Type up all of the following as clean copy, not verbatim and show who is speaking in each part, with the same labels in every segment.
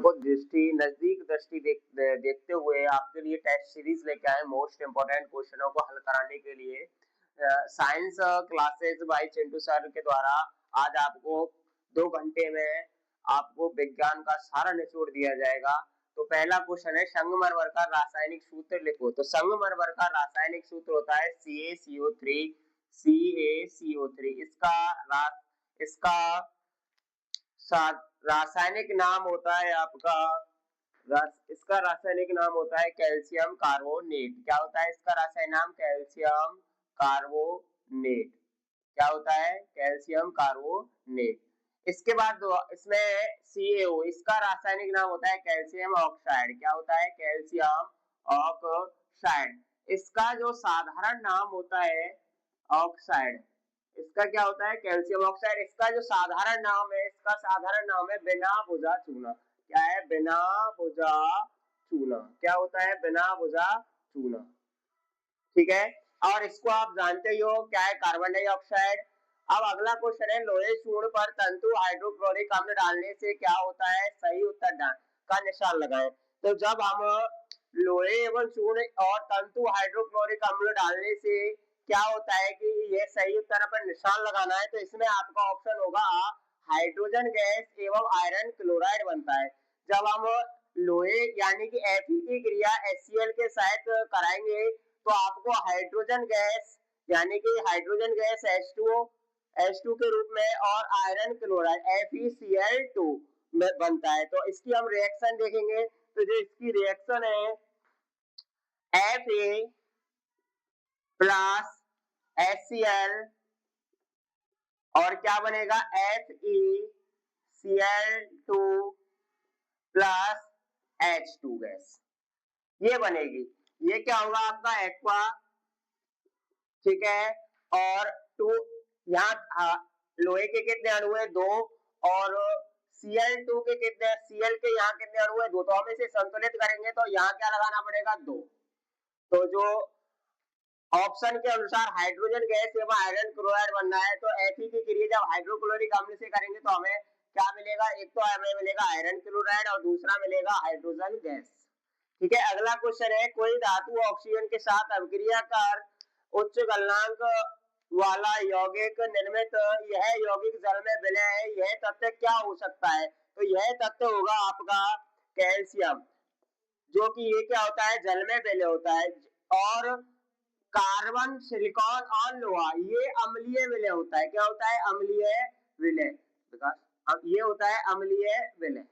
Speaker 1: को नजदीक दृष्टि देखते हुए आपके लिए टेस्ट सीरीज लेके आए मोस्ट इम्पोर्टेंट क्वेश्चनों को हल कराने के लिए। Science classes bye Chintu sir के द्वारा आज आपको 2 घंटे में आपको विज्ञान का सारा निचोड़ दिया जाएगा। तो पहला क्वेश्चन है, संगमरमर का रासायनिक सूत्र लिखो। तो संगमरमर का रासायनिक सूत्र होता है CaCO3 CaCO3। इसका रासायनिक नाम होता है आपका इसका रासायनिक नाम होता है कैल्शियम कार्बोनेट। क्या होता है इसका रासायनिक नाम? Calcium carbonate. क्या होता है? Calcium carbonate. इसके बाद इसमें CaO, इसका रासायनिक नाम होता है कैल्शियम ऑक्साइड। क्या होता है? Calcium oxide. इसका जो साधारण नाम होता है ऑक्साइड, इसका क्या होता है? Calcium oxide. इसका जो साधारण नाम है, इसका साधारण नाम है बिना भुजा चूना। क्या है? बिना भुजा चूना। क्या होता है? बिना भुजा चूना। ठीक है, और इसको आप जानते ही हो क्या है? Carbon dioxide. अब अगला क्वेश्चन है, लोहे चूर्ण पर तंतु हाइड्रोक्लोरिक अम्ल डालने से क्या होता है? सही उत्तर का निशान लगाएं। तो जब हम लोहे एवं चूर्ण और तंतु हाइड्रोक्लोरिक अम्ल डालने से क्या होता है कि ये सही उत्तर पर निशान लगाना है, तो इसमें आपका ऑप्शन होगा हाइड्रोजन गैस एवं आयरन क्लोराइड बनता है। जब हम लोहे यानी कि Fe की क्रिया HCl के साथ कराएंगे तो आपको हाइड्रोजन गैस यानी कि हाइड्रोजन गैस H2 के रूप में और आयरन क्लोराइड FeCl2 में बनता है। तो इसकी हम रिएक्शन देखेंगे, तो जो इसकी रिएक्शन है Fa प्लस HCl और क्या बनेगा? FeCl2 प्लस H2 गैस, ये बनेगी। ये क्या होगा आपका? एक्वा। ठीक है, और 2 यहाँ लोहे के कितने अणु है? 2, और Cl2 के कितने? Cl के यहाँ कितने अणु है? 2। तो हम इसे संतुलित करेंगे तो यहाँ क्या लगाना पड़ेगा? 2। तो जो ऑप्शन के अनुसार हाइड्रोजन गैस एवं आयरन क्लोराइड बनना है, तो Fe की क्रिया जब हाइड्रोक्लोरिक अम्ल से करेंगे तो हमें क्या मिलेगा? एक तो हमें मिलेगा आयरन क्लोराइड और दूसरा मिलेगा हाइड्रोजन गैस। ठीक है, अगला क्वेश्चन है, कोई धातु ऑक्सीजन के साथ अभिक्रिया कर उच्च गलनांक वाला यौगिक निर्मित, यह यौगिक जल में विलय है, यह तत्व क्या हो सकता है? तो यह तत्व होगा आपका कैल्शियम, जो कि ये क्या होता है? जल में विलय होता है। और कार्बन, सिलिकॉन और लोहा ये अम्लीय विलय होता है। क्या होता है? अम्लीय विलय। अब ये होता है अम्लीय विलय।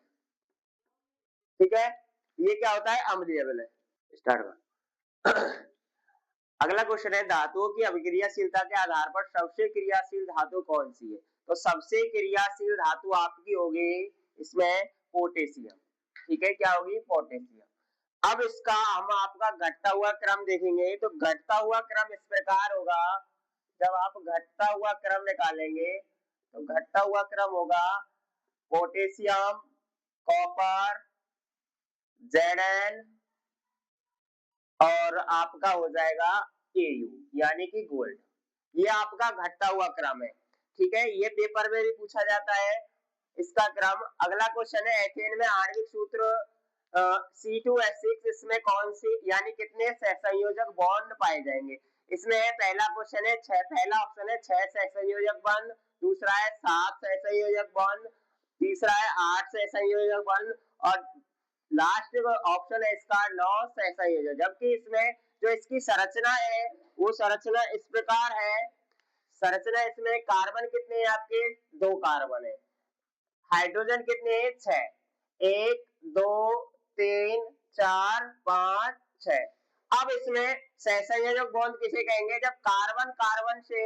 Speaker 1: ठीक है, ये क्या होता है? अम्लीय विलय। स्टार्ट कर। अगला क्वेश्चन है, धातुओं की अभिक्रियाशीलता के आधार पर सबसे क्रियाशील धातु कौन सी है? तो सबसे क्रियाशील धातु आपकी होगी इसमें पोटेशियम। ठीक है, क्या होगी? पोटेशियम। अब इसका हम आपका घटता हुआ क्रम देखेंगे, तो घटता हुआ क्रम इस प्रकार होगा। जब आप घटता हुआ क्रम निकालेंगे तो घटता हुआ क्रम होगा पोटेशियम, कॉपर, Zn और आपका हो जाएगा Au यानी कि गोल्ड। ये आपका घटता हुआ क्रम है। ठीक है, ये पेपर में भी पूछा जाता है इसका क्रम। अगला क्वेश्चन है, एथेन में आणविक सूत्र C2H6, इसमें कौन सी यानी कितने सहसंयोजक बॉन्ड पाए जाएंगे? इसमें पहला क्वेश्चन है पहला ऑप्शन है 6 सहसंयोजक बॉन्ड, दूसरा है 7 सहसंयोजक बॉन्ड, तीसरा है 8 सहसंयोजक बॉन्ड और लास्ट ऑप्शन है इसका 9 सहसंयोजक। जबकि इसमें जो इसकी संरचना है वो संरचना इस प्रकार है। संरचना इसमें कार्बन कितने हैं आपके? 2 कार्बन है। हाइड्रोजन कितने हैं? 6। 1 2 3 4 5 6। अब इसमें सहसंयोजक बॉन्ड किसे कहेंगे? जब कार्बन कार्बन से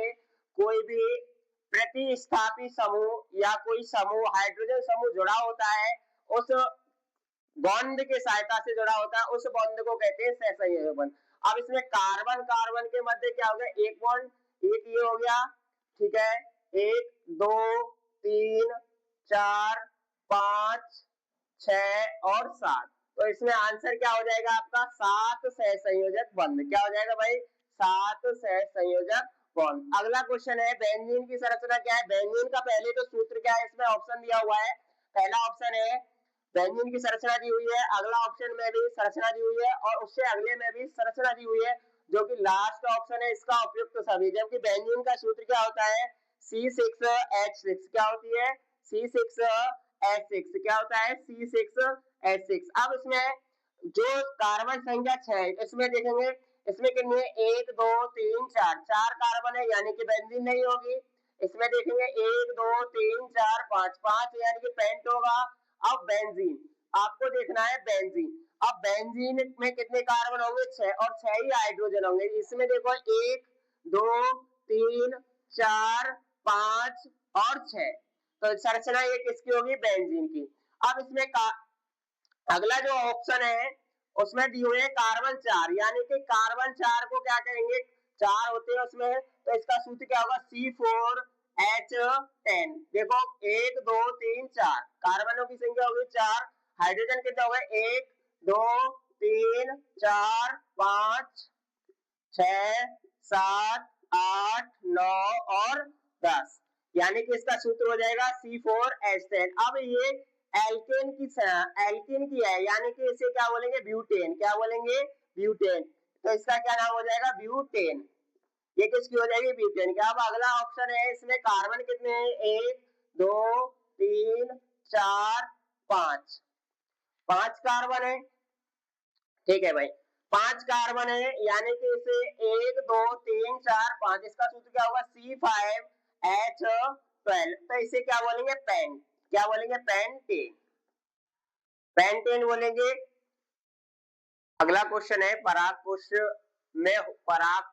Speaker 1: कोई भी प्रतिस्थापी समूह या कोई समूह हाइड्रोजन समूह जुड़ा होता है, उस बॉन्ड के सहायता से जुड़ा होता है, उस बॉन्ड को कहते हैं सहसंयोजक बॉन्ड। अब इसमें कार्बन कार्बन के मध्य क्या हो गया? एक बॉन्ड, एक ये हो गया। ठीक है, 1 2 3 4 5 6 और 7। तो इसमें आंसर क्या हो जाएगा आपका? 7 सहसंयोजक बॉन्ड। क्या हो जाएगा भाई? 7 सहसंयोजक बॉन्ड। अगला क्वेश्चन है, बेंजीन की संरचना क्या है? बेंजीन का पहले तो सूत्र क्या है? इसमें ऑप्शन दिया हुआ है। पहला ऑप्शन है बेंजीन की संरचना दी हुई है, अगला ऑप्शन में भी संरचना दी हुई है और उससे अगले में भी संरचना दी हुई है, जो कि लास्ट ऑप्शन है इसका उपयुक्त सभी। जबकि बेंजीन का सूत्र क्या होता है, C6H6 क्या होती है, C6H6 क्या होता है, C6H6। अब इसमें जो कार्बन संख्या 6 इसमें देखेंगे, इसमें कितनी है, 1 2 3 4, 4 कार्बन है यानी कि बेंजीन नहीं होगी। इसमें देखेंगे 1 2 3 4 5, 5 यानी कि पेंट होगा। अब बेंजीन आपको देखना है, बेंजीन अब बेंजीन में कितने कार्बन होंगे, 6 और 6 ही हाइड्रोजन होंगे। इसमें देखो 1 2 3 4 5 और 6, तो संरचना ये किसकी होगी, बेंजीन की। अब इसमें अगला जो ऑप्शन है उसमें दी हुई है कार्बन 4, यानी कि कार्बन 4 को क्या कहेंगे, 4 होते हैं उसमें, तो इसका सूत्र क्या होगा, C4H10। देखो 1 2 3 4 कार्बनों की संख्या होगी 4, हाइड्रोजन कितने हो गए, 1 2 3 4 5 6 7 8 9 और 10, यानी कि इसका सूत्र हो जाएगा C4H10। अब ये एल्केन की है, यानी कि इसे क्या बोलेंगे, ब्यूटेन। क्या बोलेंगे, ब्यूटेन। तो इसका क्या नाम हो जाएगा, ब्यूटेन। ये किसकी हो जाएगी, ब्यूटेन। क्या अब अगला ऑप्शन है, इसमें कार्बन कितने हैं, 1 2 3 4 5, 5 कार्बन है, ठीक है भाई, 5 कार्बन है, यानी कि इसे 1 2 3 4 5, इसका सूत्र क्या होगा, C5H12। तो इसे क्या बोलेंगे, पेंट। क्या बोलेंगे, पेंटेन, पेंटेन बोलेंगे। अगला क्वेश्चन है, पराग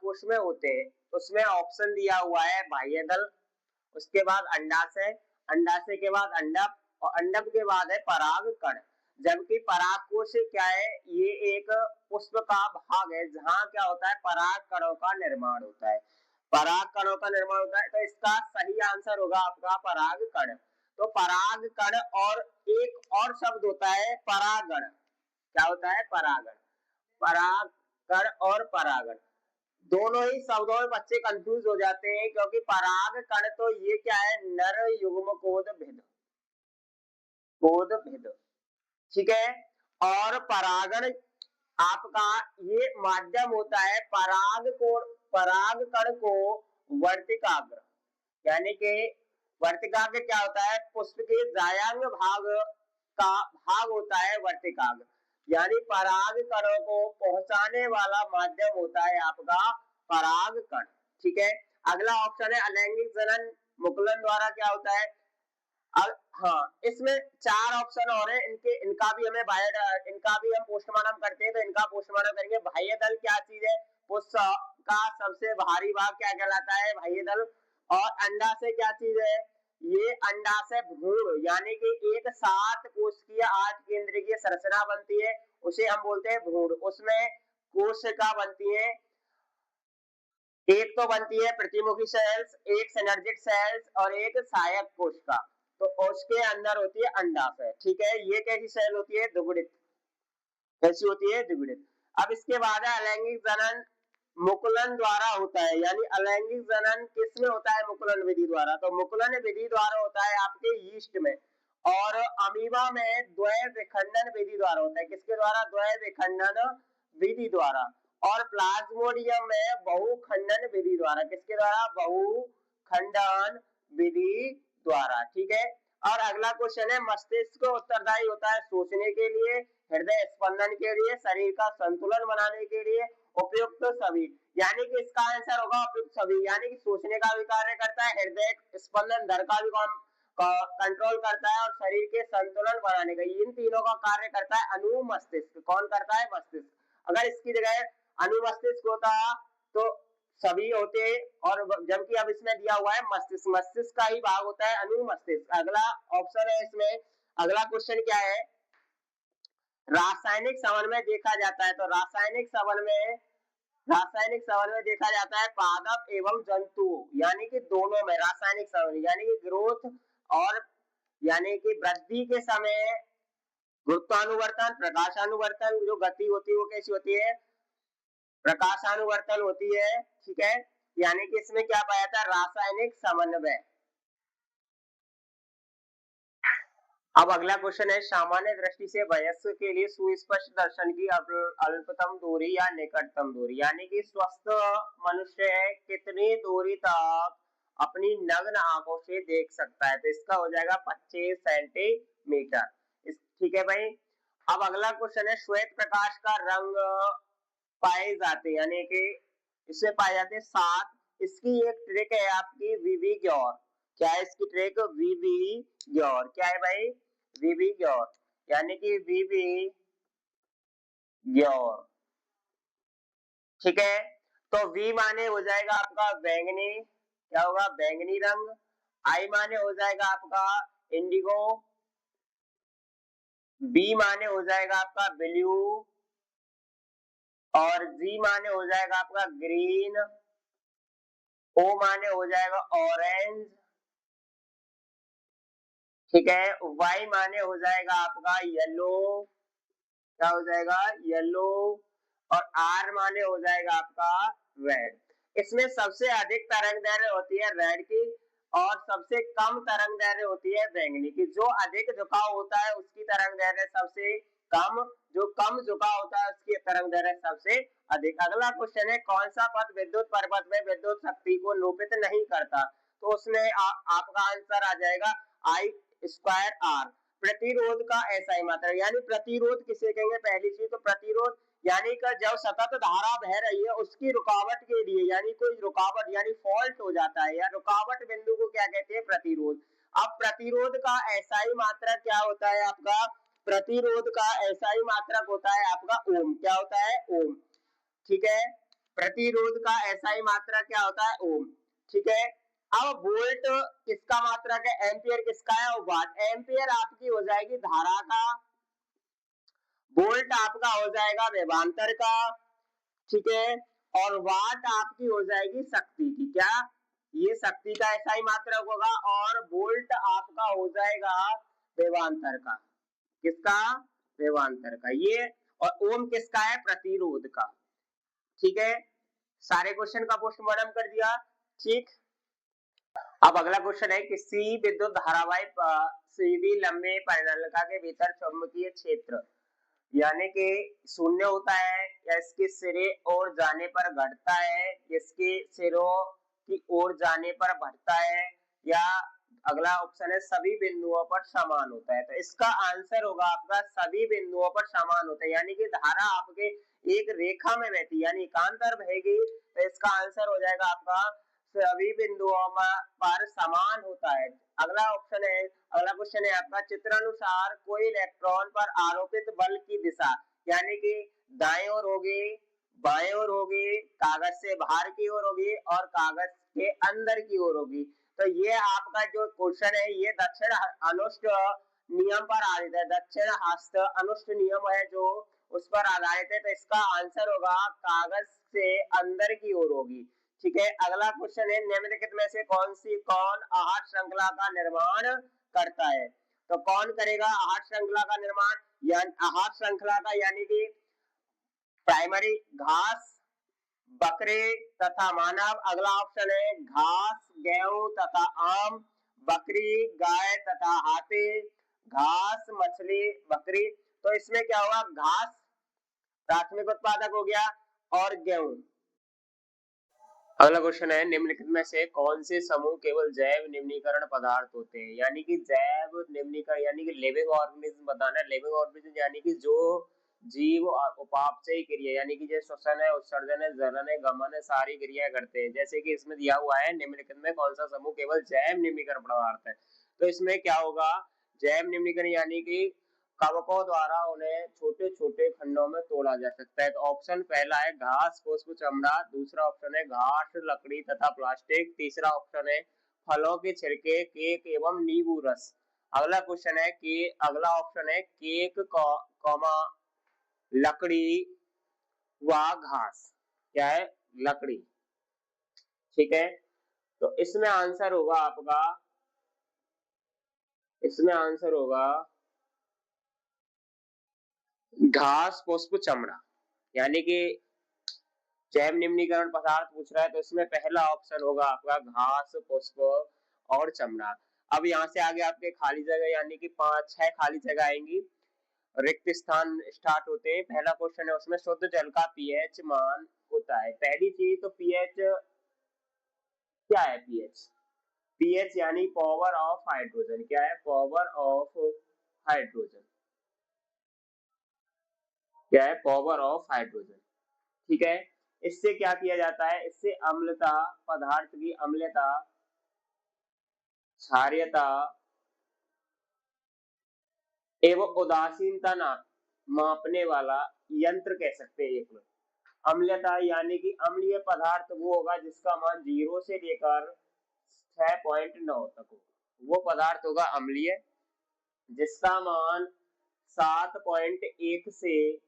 Speaker 1: कोश में होते हैं, उसमें ऑप्शन दिया हुआ है बाह्य दल, उसके बाद अंडाशय, अंडाशय के बाद अंडक और अंडक के बाद है पराग कण। जबकि पराग कोश क्या है, ये एक पुष्प का भाग है जहां क्या होता है, पराग कणों का निर्माण होता है, पराग कणों का निर्माण होता है। तो इसका सही आंसर होगा आपका पराग कण। तो पराग कण और एक और शब्द होता है परागण। क्या होता है, परागण। परागण और परागण दोनों ही शब्दों में बच्चे कंफ्यूज हो जाते हैं, क्योंकि पराग कण तो ये क्या है, नर युग्म कोद भेद, ठीक है। और परागण आपका ये माध्यम होता है, पराग कण को वर्तिकाग्र, यानी कि वर्तिकाग्र क्या होता है, पुष्प के जायांग भाग का भाग होता है वर्तिकाग्र, यानी पराग कणों को पहुंचाने वाला माध्यम होता है आपका पराग कण, ठीक है। अगला ऑप्शन है अलैंगिक जनन मुकुलन द्वारा क्या होता है। हाँ, इसमें 4 ऑप्शन और है, इनका भी हम पोस्टमार्टम करते हैं, तो इनका पोस्टमार्टम करेंगे। बाह्य दल क्या चीज है, पुष्प का सबसे भारी भाग क्या कहलाता है, बाह्य दल। और अंडाशय क्या चीज है, ये अंडाशय भ्रूण, यानी कि एक 7 कोशिकीय 8 केंद्रीय संरचना बनती है, उसे हम बोलते हैं भ्रूण। उसमें कोशिका बनती है, एक तो बनती है प्रतिमुखी सेल्स, एक सिनर्जिक सेल्स और एक सहायक कोशिका। तो उसके अंदर होती है अंडाशय, ठीक है। ये कैसी सेल होती है, द्विगुणित, कैसी होती है, द्विगुणित। अब इसके बाद है अलैंगिक जनन मुकुलन द्वारा होता है, यानी अलैंगिक जनन किसमें होता है, मुकुलन विधि द्वारा। तो मुकुलन विधि द्वारा होता है आपके यीस्ट में, और अमीबा में द्वय विखंडन विधि द्वारा होता है। किसके द्वारा, द्वय विखंडन विधि द्वारा। और प्लाज्मोडियम में बहुखंडन विधि द्वारा, किसके द्वारा, बहुखंडन विधि द्वारा, ठीक है। और अगला क्वेश्चन है, मस्तिष्क उत्तरदायी होता है सोचने के लिए, हृदय स्पंदन के लिए, शरीर का संतुलन बनाने के लिए, उपयुक्त सभी, यानी कि इसका आंसर होगा उपयुक्त सभी, यानी कि सोचने का भी कार्य करता है, हृदय स्पंदन दर का भी कंट्रोल करता है, और शरीर के संतुलन बनाने का, इन तीनों का कार्य करता है अनुमस्तिष्क। कौन करता है, मस्तिष्क। अगर इसकी जगह अनुमस्तिष्क होता तो सभी होते, और जबकि अब इसमें दिया हुआ है मस्तिष्क, मस्तिष्क का ही भाग होता है अनुमस्तिष्क। अगला ऑप्शन है इसमें, अगला क्वेश्चन क्या है, रासायनिक समन में देखा जाता है। तो रासायनिक समन में देखा जाता है पादप एवं जंतु, यानी कि दोनों में रासायनिक समन, यानी कि ग्रोथ और यानी कि वृद्धि के समय गुरुत्वानुवर्तन, प्रकाशानुवर्तन, जो गति होती है वो कैसी होती है, प्रकाशानुवर्तन होती है, ठीक है। यानी कि इसमें क्या पाया था, रासायनिक समन्वय। अब अगला क्वेश्चन है, सामान्य दृष्टि से वयस्क के लिए सुस्पष्ट दर्शन की अल्पतम दूरी या निकटतम दूरी, यानी कि स्वस्थ मनुष्य कितनी दूरी तक अपनी नग्न आंखों से देख सकता है, तो इसका हो जाएगा 25 सेंटीमीटर। ठीक है भाई। अब अगला क्वेश्चन है, श्वेत प्रकाश का रंग पाए जाते, यानी कि इससे पाए जाते हैं 7। इसकी एक ट्रिक है आपकी वीवी ग्योर। क्या है इसकी ट्रिक? वीवी ग्योर। क्या है भाई? वीवी ग्योर, यानी कि वीवी ग्योर। ठीक है, तो वी माने हो जाएगा आपका बैंगनी, क्या होगा? बैंगनी रंग। आई माने हो जाएगा आपका इंडिगो। बी माने हो जाएगा आपका ब्लू। और जी माने हो जाएगा आपका ग्रीन। ओ माने हो जाएगा ऑरेंज। ठीक है, वाई माने हो जाएगा आपका येलो। क्या हो जाएगा? येलो। और आर माने हो जाएगा आपका रेड। इसमें सबसे अधिक तरंग दैर्ध्य होती है रेड की, और सबसे कम तरंग दैर्ध्य होती है बैंगनी की। जो अधिक झुकाव होता है उसकी तरंग दैर्ध्य सबसे कम, जो कम झुकाव होता है उसकी तरंग दैर्ध्य सबसे अधिक। अगला क्वेश्चन है, कौन सा पद विद्युत परिपथ में विद्युत शक्ति को लोपित नहीं करता? तो उसमें आपका आंसर आ जाएगा आई स्क्वायर आर। प्रतिरोध का ऐसा मात्रक, यानी प्रतिरोध किसे कहेंगे? पहली चीज तो प्रतिरोध यानी कि जब सतत धारा बह रही है उसकी रुकावट के लिए, यानी कोई रुकावट यानी फॉल्ट हो जाता है या रुकावट बिंदु को क्या कहते हैं? प्रतिरोध। अब प्रतिरोध का एसआई मात्रक क्या होता है आपका? प्रतिरोध का एसआई मात्रक होता है आपका ओम। क्या होता है? ओम। ठीक है, प्रतिरोध का एसआई मात्रक क्या होता है? ओम। ठीक है, अब वोल्ट किसका मात्रक है? एम्पियर किसका है? और वाट। एम्पियर आपकी हो जाएगी धारा का, वोल्ट आपका हो जाएगा विभवांतर का। ठीक है, और वाट आपकी हो जाएगी शक्ति की। क्या? ये शक्ति का एसआई मात्रक होगा, और वोल्ट आपका हो जाएगा विभवांतर का। किसका? विभवांतर का। ये और ओम किसका है? प्रतिरोध का। ठीक है, सारे क्वेश्चन का पोस्टमार्टम कर दिया। ठीक, अब अगला क्वेश्चन है, किसी विद्युत धारावाहिक सीधी लंबे परिनलिका के भीतर चुंबकीय क्षेत्र यानी कि शून्य होता है, या इसके सिरे ओर जाने पर घटता है, इसके सिरों की ओर जाने पर बढ़ता है, या अगला ऑप्शन है सभी बिंदुओं पर समान होता है। तो इसका आंसर होगा आपका सभी बिंदुओं पर समान होता है, यानी कि धारा आपके एक रेखा में बहती है, यानी एकांतर बहेगी। तो इसका आंसर हो जाएगा आपका सभी बिंदुओं पर समान होता है। अगला ऑप्शन है, अगला क्वेश्चन है आपका, चित्रानुसार कोई इलेक्ट्रॉन पर आरोपित बल की दिशा, यानी कि दाएं ओर होगी, बाएं ओर होगी, कागज से बाहर की ओर होगी, और कागज के अंदर की ओर होगी। तो ये आपका जो क्वेश्चन है ये दक्षिण अनुष्ठ नियम पर आधारित है, दक्षिण हस्त अनुष्ठ नियम है जो उस पर आधारित है। तो इसका आंसर होगा कागज से अंदर की ओर होगी। ठीक है, अगला क्वेश्चन है, निम्नलिखित में से कौन आहार श्रृंखला का निर्माण करता है? तो कौन करेगा आहार श्रृंखला का निर्माण? आहार श्रृंखला का यानी कि प्राइमरी घास, बकरे तथा मानव। अगला ऑप्शन है घास, गेहूं तथा आम, बकरी, गाय तथा हाथी, घास, मछली, बकरी। तो इसमें क्या होगा? घास प्राथमिक उत्पादक हो गया, और गेहूं। अगला क्वेश्चन है, निम्नलिखित में से कौन से समूह केवल जैव निम्नीकरण पदार्थ होते हैं? यानी कि जैव निम्नीकरण यानी कि लिविंग ऑर्गेनिज्म बताना है। लिविंग ऑर्गेनिज्म यानी कि जो जीव उपापचयी क्रिया, यानी कि जो श्वसन है, उत्सर्जन है, जनन है, गमन है, सारी क्रियाएं करते हैं। जैसे कि इसमें दिया हुआ है, निम्नलिखित में कौन सा समूह केवल जैव निम्नीकरण पदार्थ है? तो इसमें क्या होगा? जैव निम्नीकरण यानी कि कवकों द्वारा उन्हें छोटे छोटे खंडों में तोड़ा जा सकता है। तो ऑप्शन पहला है घास, पुष्प, चमड़ा। दूसरा ऑप्शन है घास, लकड़ी तथा प्लास्टिक। तीसरा ऑप्शन है फलों के छिलके, केक एवं नींबू रस। अगला क्वेश्चन है कि अगला ऑप्शन है केक, कॉमा, लकड़ी व घास। क्या है? लकड़ी। ठीक है, तो इसमें आंसर होगा आपका, इसमें आंसर होगा घास, पुष्प, चमड़ा। यानी कि जैव निम्नीकरण पदार्थ पूछ रहा है, तो इसमें पहला ऑप्शन होगा आपका घास, पुष्प और चमड़ा। अब यहाँ से आगे आपके खाली जगह यानी कि 5-6 खाली जगह आएंगी, रिक्त स्थान स्टार्ट होते हैं। पहला क्वेश्चन है उसमें शुद्ध जल का पीएच मान होता है। पहली चीज तो पीएच क्या है? पीएच पीएच यानी पावर ऑफ हाइड्रोजन। क्या है? Power of hydrogen. क्या है? Power of hydrogen. ठीक है। इससे क्या किया जाता है? इससे अम्लता, पदार्थ की अम्लता, क्षारीयता एवं उदासीनता मापने वाला यंत्र कह सकते हैं एक में। अम्लता यानी कि अम्लीय पदार्थ वो होगा जिसका मान 0 से लेकर 6.9 तक होगा। वो पदार्थ होगा अम्लीय जिसका मान 7.1 से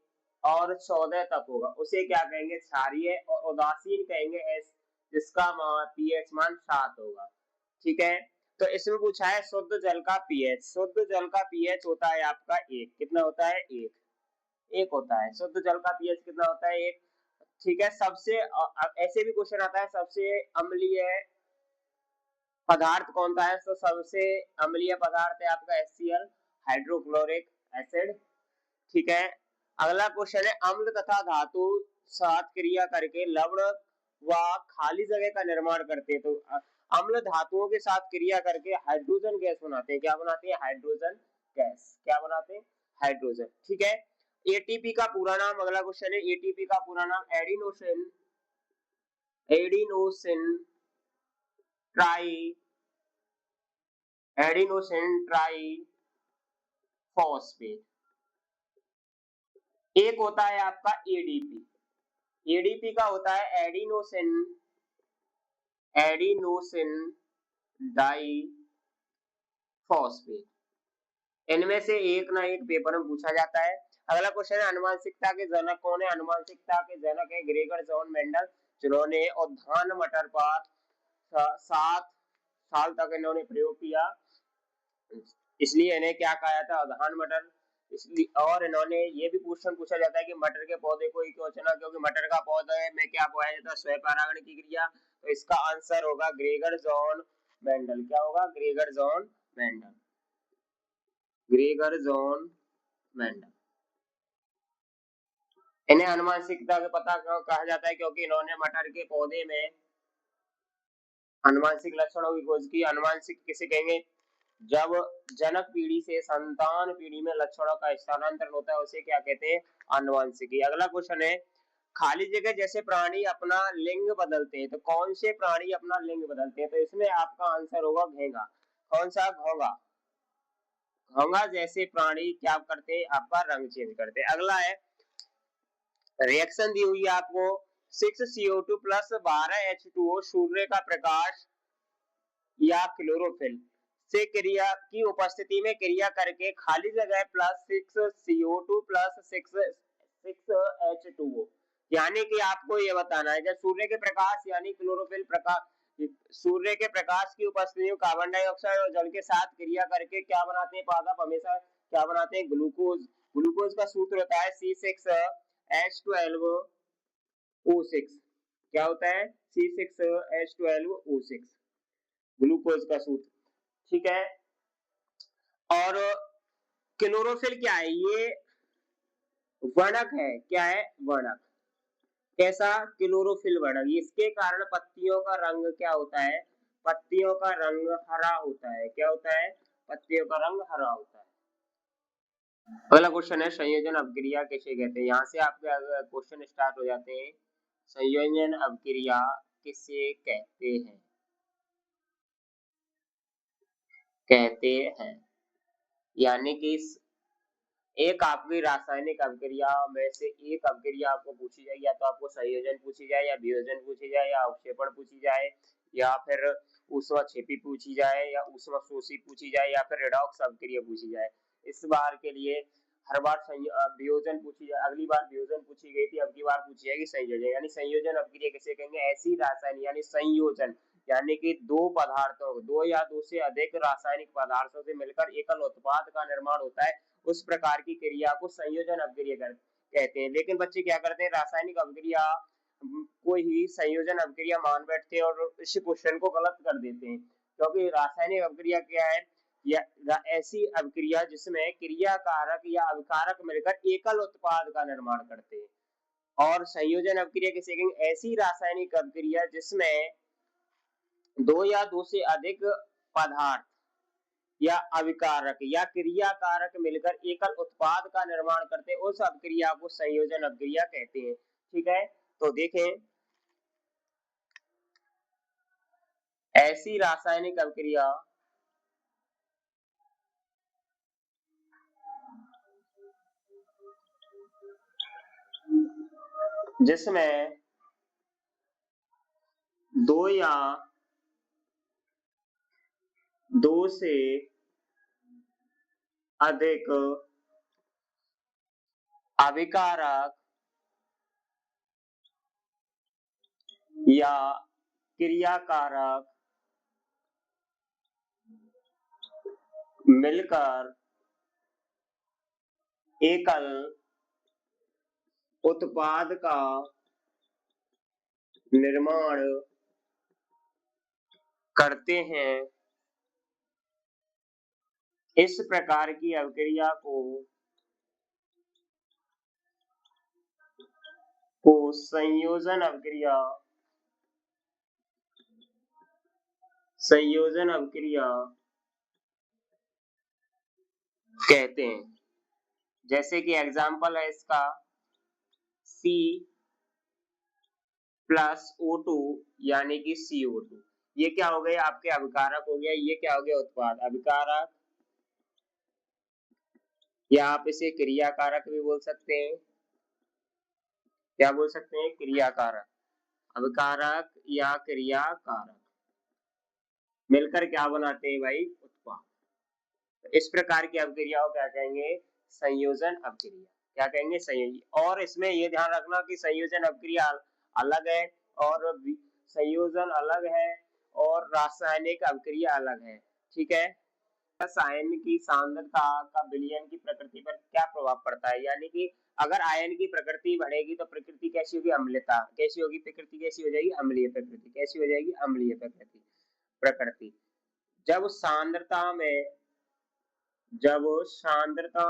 Speaker 1: और 14 तक होगा, उसे क्या कहेंगे? क्षारीय। और उदासीन कहेंगे जिसका मान पीएच मान 7 होगा। ठीक है। तो इसमें पूछा है शुद्ध जल का पीएच। शुद्ध जल का पीएच होता है आपका 1। कितना होता है? 1 होता है। शुद्ध जल का पीएच कितना होता है? 1। ठीक है। सबसे ऐसे भी क्वेश्चन आता है सबसे अम्लीय पदार्थ कौन सा है? तो सबसे अम्लीय पदार्थ है आपका HCl, हाइड्रोक्लोरिक एसिड। ठीक है। अगला क्वेश्चन है अम्ल तथा धातु साथ क्रिया करके लवण व खाली जगह का निर्माण करते हैं। तो अम्ल धातुओं के साथ क्रिया करके हाइड्रोजन गैस बनाते हैं। क्या बनाते हैं? Hydrogen gas. क्या बनाते हैं? हाइड्रोजन। ठीक है। एटीपी का पूरा नाम, अगला क्वेश्चन है एटीपी का पूरा नाम adenosine adenosine try adenosine try phosphate. एक होता है आपका एडीपी। एडीपी का होता है एडिनोसिन डाई फॉस्फेट। इनमें से एक ना एक पेपर में पूछा जाता है। अगला क्वेश्चन है अनुवांशिकता के जनक कौन है? अनुवांशिकता के जनक है ग्रेगर जॉन मेंडल, जिन्होंने उद्यान मटर पर 7 साल तक इन्होंने प्रयोग किया, इसलिए इन्हें क्या कहा जाता है? उद्यान मटर। इसलिए और इन्होंने ये भी क्वेश्चन पूछा जाता है कि मटर के पौधे को ही क्यों चुना? क्योंकि मटर का पौधा में क्या पाया जाता है? स्वपरागण की क्रिया। तो इसका आंसर होगा ग्रेगर जॉन मेंडल। क्या होगा? Gregor John Mendel. Gregor John Mendel. इन्हें अनुवांशिकता के पता कहा जाता है क्योंकि इन्होंने मटर के पौधे में अनुवांशिक लक्षणों की खोज की। अनुवांशिक किसे कहेंगे? जब जनक पीढ़ी से संतान पीढ़ी में लक्षणों का स्थानांतरण होता है उसे क्या कहते हैं? अनुवांशिकी। अगला क्वेश्चन है खाली जगह जैसे प्राणी अपना लिंग बदलते हैं, तो कौन से प्राणी अपना लिंग बदलते हैं? तो इसमें आपका आंसर होगा घेंगा। कौन सा? घोंगा। घोंगा जैसे प्राणी क्या करते हैं? आपका रंग चेंज करते हैं। अगला है रिएक्शन दी हुई है आपको 6CO2 प्लस 12H2O सूर्य का प्रकाश या क्लोरोफिल से क्रिया की उपस्थिति में क्रिया करके खाली जगह प्लस 6CO2 प्लस 6H2O। यानी कि आपको ये बताना है जब सूर्य के प्रकाश यानी क्लोरोफिल प्रकाश, सूर्य के प्रकाश की उपस्थिति में कार्बन डाइऑक्साइड और जल के साथ क्रिया करके क्या बनाते हैं? पादप हमेशा क्या बनाते हैं? ग्लूकोज। ग्लूकोज का सूत्र होता है C6H12O6। क्या होता है? C6H12O6 ग्लूकोज का सूत्र। ठीक है। और क्लोरोफिल क्या है? ये वर्णक है। क्या है? वर्णक। कैसा? क्लोरोफिल वर्णक। इसके कारण पत्तियों का रंग क्या होता है? पत्तियों का रंग हरा होता है। क्या होता है? पत्तियों का रंग हरा होता है। अगला क्वेश्चन है संयोजन अपक्रिया किसे कहते हैं? यहाँ से आपके क्वेश्चन स्टार्ट हो जाते हैं। संयोजन अपक्रिया किसे कहते हैं? कहते हैं यानी कि एक आपकी रासायनिक अभिक्रिया में से एक अभिक्रिया आपको पूछी जाए, या तो आपको संयोजन पूछी जाए या वियोजन पूछी जाए या अवक्षेपण पूछी जाए या फिर ऊष्माक्षेपी पूछी जाए या ऊष्माशोषी पूछी जाए या फिर रेडॉक्स अभिक्रिया पूछी जाए। इस बार के लिए हर बार वियोजन पूछी जाए, अगली बार वियोजन पूछी गई थी, अब की बार पूछी जाएगी संयोजन। यानी संयोजन अभिक्रिया किसे कहेंगे? ऐसी रासायनिक यानी संयोजन यानी कि दो पदार्थों, दो या दो से अधिक रासायनिक पदार्थों से मिलकर एकल उत्पाद का निर्माण होता है, उस प्रकार की क्रिया को संयोजन अभिक्रिया कहते हैं। लेकिन बच्चे क्या करते हैं? रासायनिक अभिक्रिया को ही संयोजन अभिक्रिया मान बैठते हैं और इस क्वेश्चन को गलत कर देते हैं। क्योंकि रासायनिक अभिक्रिया क्या है, या ऐसी अभिक्रिया जिसमें क्रिया कारक या अभिकारक मिलकर एकल उत्पाद का निर्माण करते हैं। और संयोजन अभिक्रिया किसे कहेंगे, ऐसी रासायनिक अभिक्रिया जिसमें दो या दो से अधिक पदार्थ या अभिकारक या क्रिया कारक मिलकर एकल उत्पाद का निर्माण करते हैं, उस अभिक्रिया को संयोजन अभिक्रिया कहते हैं। ठीक है, तो देखें, ऐसी रासायनिक अभिक्रिया जिसमें दो या दो से अधिक अभिकारक या क्रियाकारक मिलकर एकल उत्पाद का निर्माण करते हैं, इस प्रकार की अभिक्रिया को संयोजन अभिक्रिया कहते हैं। जैसे कि एग्जाम्पल है इसका C+O2 यानी कि CO2, ये क्या हो गया आपके अभिकारक हो गया, ये क्या हो गया उत्पाद अभिकारक, या आप इसे क्रियाकारक भी बोल सकते हैं। क्या बोल सकते हैं, क्रियाकारक, अभिकारक या क्रियाकारक मिलकर क्या बनाते हैं भाई, उत्पाद। इस प्रकार की अभिक्रिया को क्या कहेंगे, संयोजन अभिक्रिया। क्या कहेंगे, संयोजन। और इसमें ये ध्यान रखना कि संयोजन अभिक्रिया अलग है और संयोजन अलग है और रासायनिक अभिक्रिया अलग है। ठीक है, आयन की सांद्रता का विलयन की प्रकृति पर क्या प्रभाव पड़ता है, यानी कि अगर आयन की प्रकृति बढ़ेगी तो प्रकृति कैसी होगी, अम्लता कैसी होगी, प्रकृति कैसी हो जाएगी, अम्लीय प्रकृति कैसी हो जाएगी, अम्लीय प्रकृति। जब सांद्रता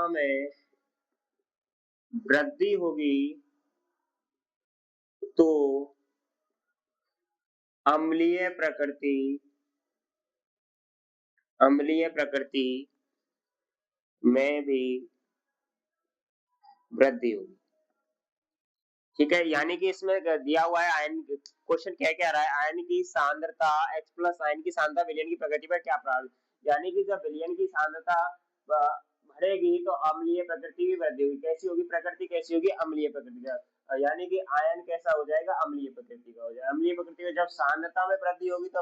Speaker 1: में वृद्धि होगी तो अम्लीय प्रकृति में भी वृद्धि होगी। ठीक है, यानी कि इसमें दिया हुआ है आयन, क्वेश्चन क्या कह रहा है, आयन की सांद्रता H प्लस आयन की सांद्रता विलयन की प्रकृति पर क्या प्रभाव, यानी कि जब विलयन की सांद्रता बढ़ेगी तो अम्लीय प्रकृति भी वृद्धि होगी। कैसी होगी प्रकृति, कैसी होगी, अम्लीय प्रकृति, यानी कि आयन कैसा हो जाएगा, अम्लीय प्रकृति का हो जाएगा। अम्लीय प्रकृति में जब सांद्रता में वृद्धि होगी तो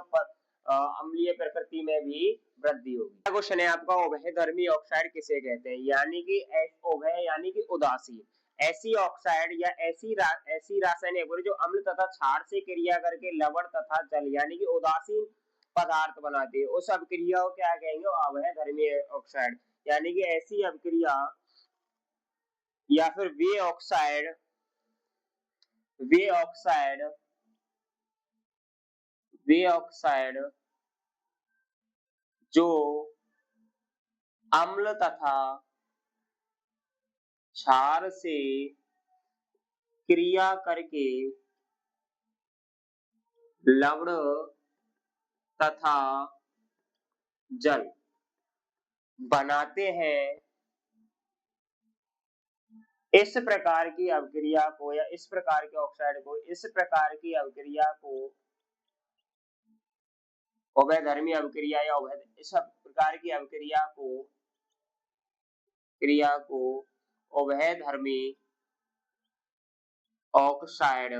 Speaker 1: अम्लीय प्रकृति में भी वृद्धि होगी। क्वेश्चन है आपका, उभयधर्मी ऑक्साइड किसे कहते हैं, यानी कि उभय यानी कि उदासीन, ऐसी ऑक्साइड या ऐसी रासायनिक जो अम्ल तथा क्षार से क्रिया करके लवण तथा जल यानी कि उदासीन पदार्थ बनाते हैं, उस अभिक्रिया को क्या कहेंगे, अवयधर्मी ऑक्साइड। यानी कि ऐसी अभिक्रिया या फिर वे ऑक्साइड जो अम्ल तथा क्षार से क्रिया करके लवण तथा जल बनाते हैं, इस प्रकार की अभिक्रिया को या इस प्रकार के ऑक्साइड को, इस प्रकार की अभिक्रिया को उभयधर्मी अभिक्रिया या इस प्रकार की अभिक्रिया को उभयधर्मी ऑक्साइड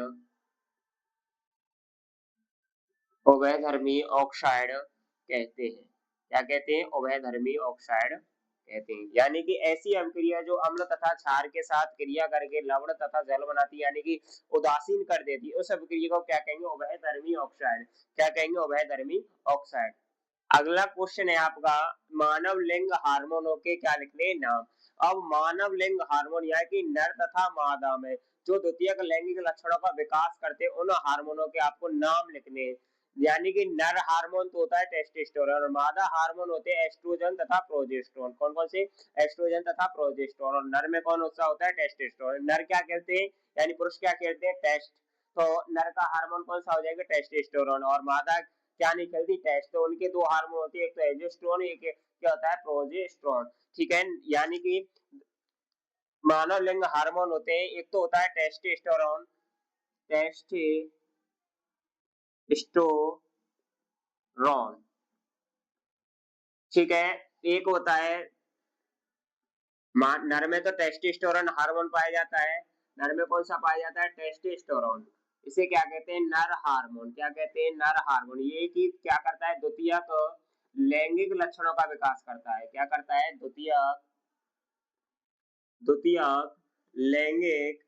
Speaker 1: कहते हैं। क्या कहते हैं, उभयधर्मी ऑक्साइड कहते हैं। यानी कि ऐसी अभिक्रिया जो अम्ल तथा क्षार के साथ क्रिया करके लवण तथा जल बनाती है, यानी कि उदासीन कर देती है, उस अभिक्रिया को क्या कहेंगे, उभयधर्मी ऑक्साइड। क्या कहेंगे, उभयधर्मी ऑक्साइड। अगला क्वेश्चन है आपका, मानव लिंग हार्मोनों के क्या लिखने नाम। अब मानव लिंग हार्मोन यानी कि नर तथा मादा में जो द्वितीयक लैंगिक लक्षणों का विकास करते हैं, उन हार्मोनों के आपको नाम लिखने हैं। यानी कि नर हार्मोन तो होता है टेस्टोस्टेरोन और मादा हार्मोन होते हैं एस्ट्रोजन तथा प्रोजेस्टेरोन। कौन कौन से? एस्ट्रोजन तथा प्रोजेस्टेरोन। और नर में कौन सा होता है? टेस्टोस्टेरोन। नर क्या कहते हैं, यानी पुरुष क्या कहते हैं? टेस्ट। तो नर का हार्मोन कौन सा हो जाएगा? टेस्टोस्टेरोन। और मादा क्या नहीं कहती? टेस्ट। तो उनके दो हार्मोन होते हैं, एक तो एजेस्ट्रोन, एक क्या होता है? प्रोजेस्टेरोन। ठीक है, यानी कि मानव लिंग हार्मोन होते हैं, एक तो होता है टेस्टोस्टेरोन, टेस्टोस्टेरोन, ठीक है। एक होता है नर में तो टेस्टोस्टेरोन हार्मोन पाया जाता है। नर में कौन सा पाया जाता है? टेस्टोस्टेरोन। इसे क्या कहते हैं? नर हार्मोन। क्या कहते हैं? नर हार्मोन। ये कि क्या करता है? द्वितीयक लैंगिक लक्षणों का विकास करता है। क्या करता है? द्वितीयक द्वितीयक लैंगिक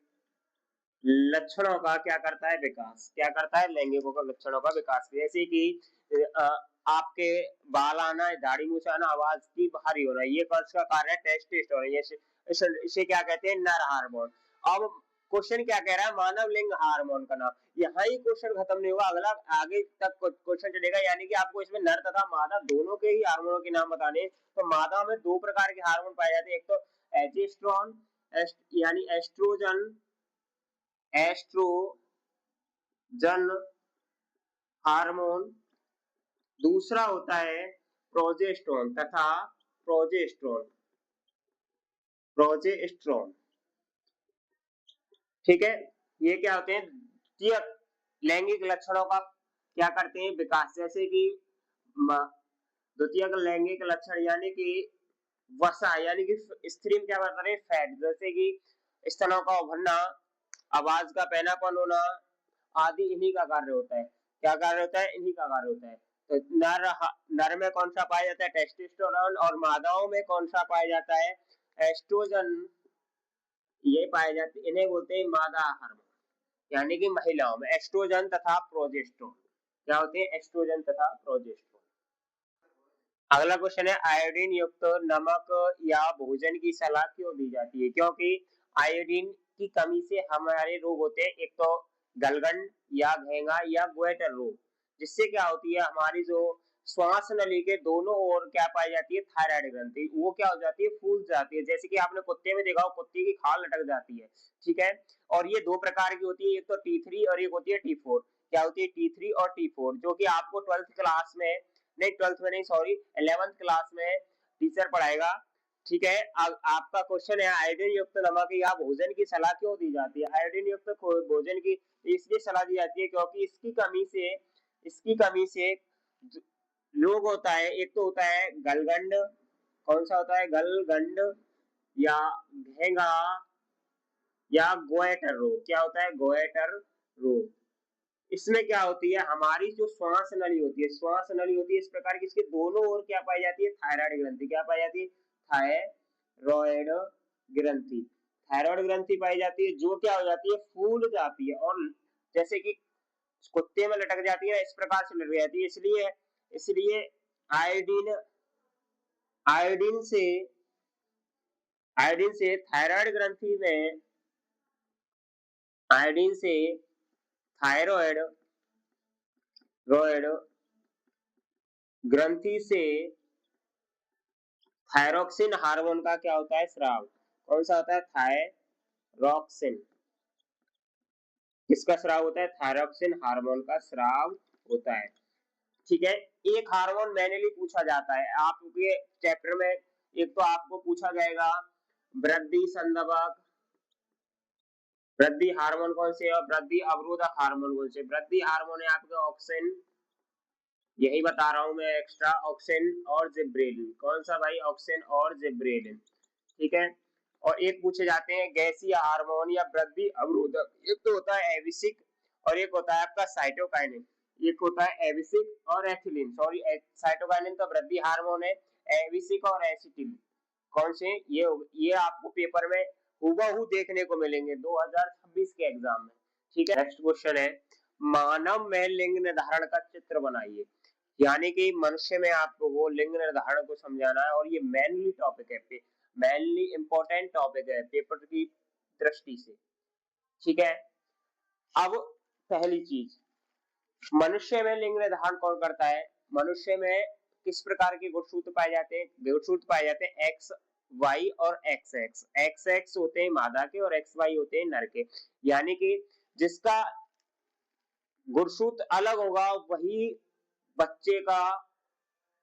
Speaker 1: लक्षणों का क्या करता है? विकास। क्या करता है? लैंगिकों का लक्षणों का विकास। जैसे कि आपके बाल आना, दाढ़ी मूछ आना, आवाज की भारी होना, ये कौन सा कार्य है? टेस्टोस्टेरोन। इसे क्या कहते हैं? नर हार्मोन। अब क्वेश्चन क्या कह रहा है? मानव लिंग हार्मोन का नाम। यहाँ ही क्वेश्चन खत्म नहीं हुआ, अगला आगे तक क्वेश्चन चलेगा, यानी कि आपको इसमें नर तथा मादा दोनों के ही हार्मोनों के नाम बताने। तो मादा में दो प्रकार के हार्मोन पाए जाते हैं, एक तो एजेस्ट्रॉन यानी एस्ट्रोजन, एस्ट्रोजन हार्मोन। दूसरा होता है प्रोजेस्टेरोन तथा प्रोजेस्टेरोन, प्रोजेस्टेरोन। ठीक है, ये क्या होते हैं? द्वितीयक लैंगिक लक्षणों का क्या करते हैं? विकास। जैसे कि द्वितीयक लैंगिक लक्षण यानी कि वसा, यानी कि स्त्री में क्या बता रहे? फैट। जैसे कि स्तनों का उभरना, आवाज का पैनापन होना आदि इन्हीं का कार्य होता है। क्या कार्य होता है? इन्हीं का कार्य होता है। तो नर में कौन सा पाया जाता है? टेस्टोस्टेरोन। और मादाओं में कौन सा पाया जाता है? एस्ट्रोजन। ये पाए जाते, इन्हें बोलते हैं मादा हार्मोन। यानी कि महिलाओं में एस्ट्रोजन तथा प्रोजेस्टेरोन। क्या होते हैं? एस्ट्रोजन तथा प्रोजेस्टेरोन। अगला क्वेश्चन है, आयोडीन युक्त नमक या भोजन की सलाह क्यों दी जाती है? क्योंकि आयोडीन की कमी से हमारे रोग होते हैं, एक तो गलगंड या घेंगा या गोएटर रोग, जिससे क्या होती है? हमारी जो श्वास नली के दोनों ओर क्या पाई जाती है? थायराइड ग्रंथि। वो क्या हो जाती है? फूल जाती है। जैसे कि आपने कुत्ते में देखा हो, कुत्ते की खाल लटक जाती है। ठीक है, और ये दो प्रकार की होती है, एक तो T3 और एक होती है T4। क्या होती है? T3 और T4, जो कि आपको 12th क्लास में, नहीं 12th में नहीं, सॉरी 11th क्लास में टीचर पढ़ाएगा। ठीक है, आपका क्वेश्चन है, आयोडीन युक्त नमक या भोजन की सलाह क्यों दी जाती है? आयोडीन युक्त भोजन की इसलिए सलाह दी जाती है क्योंकि इसकी कमी से रोग होता है, एक तो होता है गलगंड। कौन सा होता है? गलगंड या घेंगा या गोएटर रोग। क्या होता है? गोएटर रोग। इसमें क्या होती है? हमारी जो श्वास नली होती है, श्वास नली होती है इस प्रकार की, इसके दोनों ओर क्या पाई जाती है? थायराइड ग्रंथि। क्या पाई जाती है? थायराइड ग्रंथि। थायराइड ग्रंथि पाई जाती है, जो क्या हो जाती है? फूल जाती है, और जैसे कि कुत्ते में लटक जाती है, इस प्रकार से लटक जाती है। इसलिए इसलिए आयोडीन आयोडीन से आयोडीन से थायराइड ग्रंथि में आयोडीन से थायराइड रॉयड ग्रंथि से थायरोक्सिन हार्मोन का क्या होता है? स्राव। कौन सा होता है? थायरोक्सिन। किसका स्राव होता है? थायरोक्सिन हार्मोन का स्राव होता है। ठीक है, एक हार्मोन मैनुअली पूछा जाता है आपके चैप्टर में। एक तो आपको पूछा जाएगा वृद्धि संदर्भक, वृद्धि हार्मोन कौन से, और वृद्धि अवरोधक हार्मोन कौन से? वृद्धि हार्मोन है आपके ऑक्सिन, यही बता रहा हूं मैं एक्स्ट्रा, ऑक्सिन और जिब्रेलिन। कौन सा भाई? ऑक्सिन और जिब्रेलिन। ठीक है, और एक पूछे जाते हैं गैसीय हार्मोन या वृद्धि अवरोधक। एक तो होता है एविसिक और एक होता है आपका साइटोकाइनिन। एक होता है एविसिक और एथिलीन, सॉरी साइटोकाइनिन तो वृद्धि हार्मोन है, एविसिक और एसिटिलीन कौन से? ये आपको पेपर में हूबहू देखने को मिलेंगे 2026 के एग्जाम में। ठीक है, नेक्स्ट क्वेश्चन है, मानव में लिंग निर्धारण का चित्र बनाइए। यानी कि मनुष्य में आपको वो लिंग निर्धारण को समझाना है, और ये मेनली टॉपिक है, मेनली इंपॉर्टेंट टॉपिक है पेपर की दृष्टि से। ठीक है, अब पहली चीज, मनुष्य में लिंग निर्धारण कौन करता है? मनुष्य में किस प्रकार के गुणसूत्र पाए जाते हैं? गुणसूत्र पाए जाते हैं एक्स वाई और एक्स एक्स। एक्स एक्स होते हैं मादा के और एक्स वाई होते हैं नर के। यानी कि जिसका गुणसूत्र अलग होगा वही बच्चे का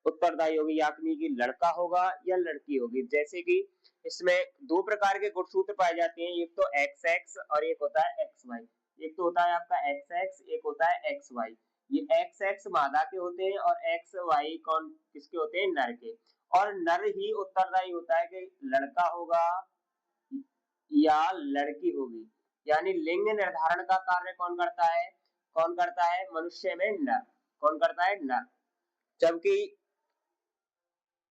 Speaker 1: उत्तरदायी होगी, यानी कि लड़का होगा या लड़की होगी। जैसे कि इसमें दो प्रकार के गुणसूत्र पाए जाते हैं, एक तो एक्स एक्स और एक होता है एक्स वाई। एक तो होता है आपका एक्स एक्स, एक होता है एक्स वाई। ये एक्स एक्स मादा के होते हैं और एक्स वाई कौन किसके होते हैं? नर के। और नर ही उत्तरदायी होता है कि लड़का होगा या लड़की होगी। यानी लिंग निर्धारण का कार्य कौन करता है? कौन करता है? मनुष्य में नर। कौन करता है? नर। जबकि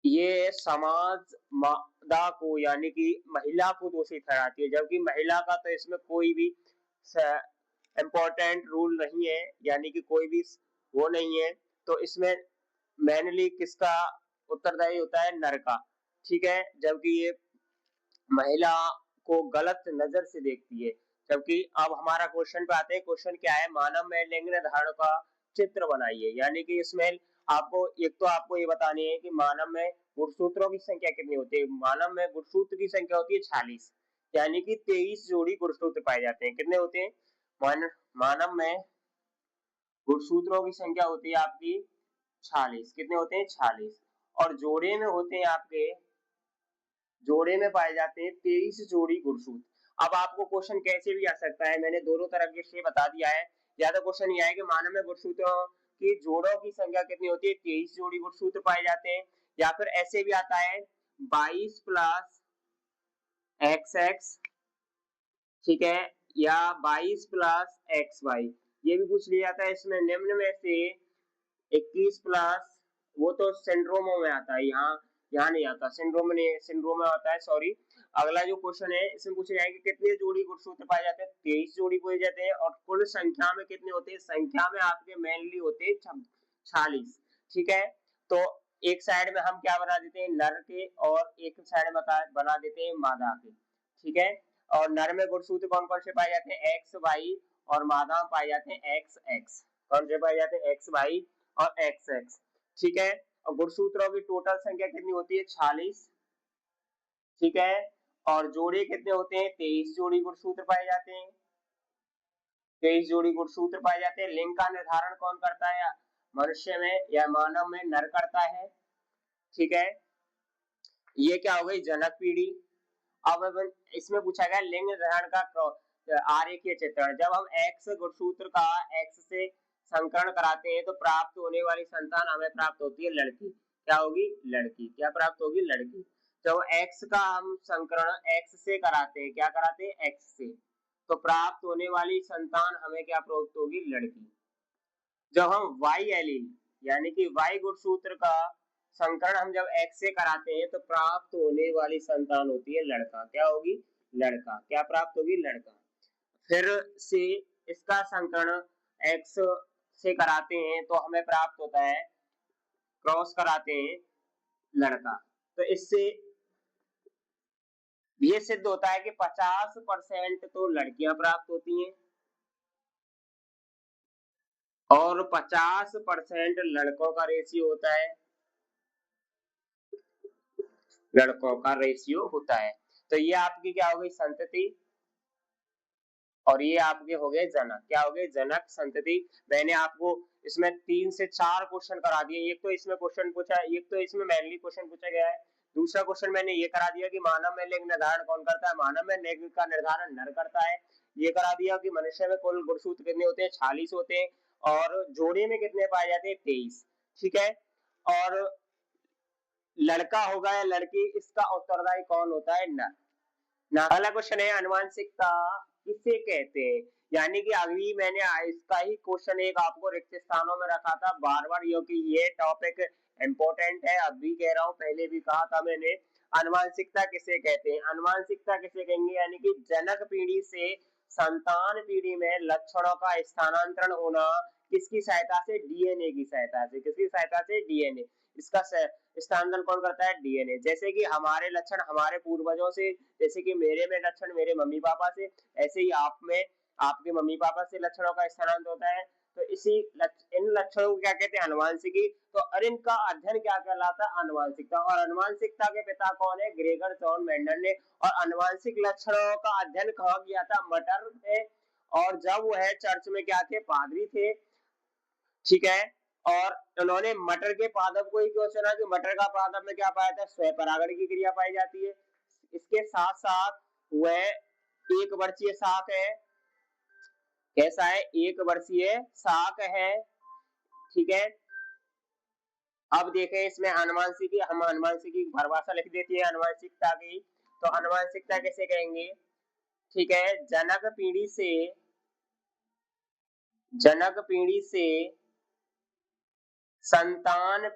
Speaker 1: ये समाज मादा को यानी कि महिला को दोषी ठहराती है, जबकि महिला का तो इसमें कोई भी इम्पोर्टेंट रूल नहीं है, यानी कि कोई भी वो नहीं है। तो इसमें मेनली किसका उत्तरदायी होता है? नर का। ठीक है, जबकि ये महिला को गलत नजर से देखती है। जबकि अब हमारा क्वेश्चन पे आते हैं। क्वेश्चन क्या है? मानव में लिंग निर्धारण का चित्र बनाइए। यानी कि इसमें आपको एक तो आपको ये बतानी है कि मानव में गुणसूत्रों की संख्या कितनी होती है। मानव में गुणसूत्र की संख्या होती है 46, यानी कि 23 जोड़ी गुणसूत्र पाए जाते हैं। कितने होते हैं? मानव में गुणसूत्रों की संख्या होती है आपकी 46। कितने होते हैं? 46। और जोड़े में होते हैं आपके, जोड़े में पाए जाते हैं 23 जोड़ी गुणसूत्र। अब आपको क्वेश्चन कैसे भी आ सकता है, मैंने दोनों तरह से बता दिया है। या तो क्वेश्चन ये है कि मानव में गुणसूत्रों की जोड़ों की संख्या कितनी होती है? 23 जोड़ी गुणसूत्र पाए जाते हैं। या फिर ऐसे भी आता है 22 प्लस एक्स एक्स, ठीक है, या 22 प्लस एक्स वाई। ये भी पूछ लिया जाता है। इसमें निम्न में से 21 प्लस, वो तो सिंड्रोमो में आता है, यहाँ यहाँ नहीं आता, सिंड्रोम में नहीं, सिंड्रोम में आता है, सॉरी। अगला जो क्वेश्चन है इसमें पूछा जाएगा कि कितने जोड़ी गुणसूत्र पाए जाते हैं? 23 जोड़ी पाए जाते हैं। और कुल संख्या में कितने होते हैं? संख्या में आपके मेनली होते हैं 46। ठीक है, तो एक साइड में हम क्या बना देते हैं? नर के, और एक साइड में बना देते हैं मादा के। ठीक है, और नर में गुणसूत्र कौन कौन से पाए जाते हैं? X Y. और मादा में पाए जाते हैं एक्स एक्स। कौन से पाए जाते हैं? एक्स वाई और एक्स एक्स। ठीक है, और गुणसूत्रों की टोटल संख्या कितनी होती है? 46। ठीक है, और जोड़े कितने होते हैं? 23 जोड़ी गुणसूत्र पाए जाते हैं। 23 जोड़ी गुणसूत्र पाए जाते हैं। लिंग का निर्धारण कौन करता है? मनुष्य में या मानव में नर करता है। ठीक है, ये क्या हो गई? जनक पीढ़ी। अब इसमें पूछा गया लिंग निर्धारण का आरेखीय चित्रण। जब हम एक्स गुणसूत्र का एक्स से संकरण कराते हैं तो प्राप्त होने वाली संतान हमें प्राप्त होती है लड़की। क्या होगी? लड़की। क्या प्राप्त होगी? लड़की। जब एक्स का हम संकरण एक्स से कराते हैं, क्या कराते हैं? एक्स से, तो प्राप्त होने वाली संतान हमें क्या प्राप्त होगी? लड़की। जब हम वाई एलील यानी कि वाई गुणसूत्र का संकरण हम जब एक्स से कराते हैं तो प्राप्त होने वाली संतान होती है लड़का। क्या होगी? लड़का। क्या प्राप्त होगी? लड़का। फिर से इसका संकरण एक्स से कराते हैं तो हमें प्राप्त होता है, क्रॉस कराते हैं, लड़का। तो इससे ये सिद्ध होता है कि 50% तो लड़कियां प्राप्त होती हैं और 50% लड़कों का रेशियो होता है, लड़कों का रेशियो होता है। तो ये आपकी क्या हो गई? संतति। और ये आपके हो गए जनक। क्या हो गए? जनक, संतति। मैंने आपको इसमें 3 से 4 क्वेश्चन करा दिए। एक तो इसमें क्वेश्चन पूछा है, एक तो इसमें मेनली क्वेश्चन पूछा गया है। दूसरा क्वेश्चन मैंने ये करा दिया कि मानव में लिंग निर्धारण कौन करता है? मानव में लिंग का निर्धारण नर करता है। ये करा दिया कि मनुष्य में कुल गुणसूत्र कितने होते हैं? 46 होते हैं। और जोड़े में कितने पाए जाते हैं? 23। ठीक है, और लड़का होगा या लड़की, इसका उत्तरदायी कौन होता है? नर। अगला क्वेश्चन है अनुवांशिकता किसे कहते हैं? यानी कि अभी मैंने इसका ही क्वेश्चन एक आपको रिक्त स्थानों में रखा था बार बार, क्योंकि ये टॉपिक इम्पोर्टेंट है। अब भी कह रहा हूँ, पहले भी कहा था मैंने। अनुवांशिकता किसे कहते हैं? अनुवांशिकता किसे कहेंगे? यानी कि जनक पीढ़ी से संतान पीढ़ी में लक्षणों का स्थानांतरण होना किसकी सहायता से? डीएनए की सहायता से। किसकी सहायता से? डीएनए। इसका स्थानांतरण कौन करता है? डीएनए। जैसे कि हमारे लक्षण हमारे पूर्वजों से, जैसे कि मेरे में लक्षण मेरे मम्मी पापा से, ऐसे ही आप में आपके मम्मी पापा से लक्षणों का स्थानांतरण होता है। तो इन लक्षणों को क्या कहते हैं? आनुवंशिकी। तो और इनका अध्ययन क्या कहलाता है? आनुवंशिकता। और आनुवंशिकता के पिता कौन है? ग्रेगर जॉन मेंडल ने। और आनुवंशिक लक्षणों का अध्ययन कहाँ किया था? मटर में। और जब वह चर्च में क्या थे? पादरी थे, ठीक है। और उन्होंने मटर के पादप को ही क्वेश्चन है कि मटर का पादप में क्या पाया था? स्वयंपरागण की क्रिया पाई जाती है। इसके साथ साथ वह एक वर्षीय शाक है। कैसा है? एक वर्षीय शाक है, ठीक है। अब देखें इसमें आनुवंशिकी, हम आनुवंशिकी की परिभाषा लिख देती है आनुवंशिकता की। तो आनुवंशिकता कैसे कहेंगे? ठीक है, जनक पीढ़ी से संतान